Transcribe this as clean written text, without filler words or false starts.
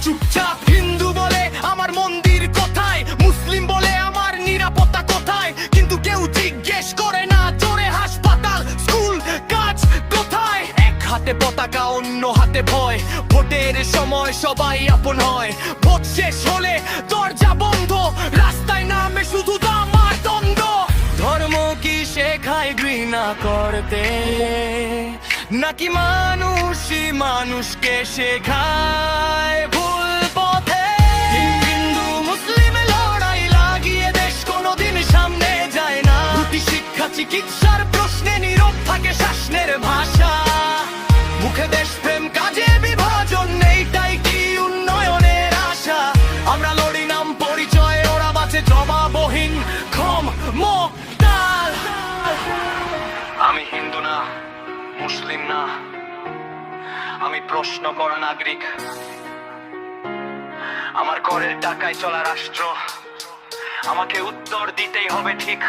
চুপচাপ। হিন্দু বলে আমার মন্দির কোথায়, মুসলিম বলে আমার নিরাপত্তা কোথায়, কিন্তু কেউ জিজ্ঞেস করে না চোরে হাসপাতাল স্কুল কাজ কোথায়। এক হাতে পতাকা অন্য হাতে ভয়, ভোটের সময় সবাই আপন হয়, ভোট শেষ হলে দরজা বন্ধ, রাস্তায় নামে শুধু দাম আর দ্বন্দ্ব। ধর্ম কি শেখায় ঘৃণা করতে, নাকি মানুষই মানুষকে শেখায় ভুল পথে? হিন্দু মুসলিমে লড়াই লাগিয়ে দেশ কোনোদিন সামনে যায় না। দুটি শিক্ষা চিকিৎসার প্রশ্নে নীরব থাকে শাসনের ভাষা, মুখে দেশপ্রেম কাজে বিভাজন, এইটাই কি উন্নয়নের আশা? আমরা লড়ি নাম পরিচয়, ওরা বাঁচে জবাবহীন ক্ষমতার। আমি হিন্দু না, মুসলিম না, আমি প্রশ্ন করা নাগরিক। আমার করের টাকায় চলা রাষ্ট্র, আমাকে উত্তর দিতেই হবে ঠিক।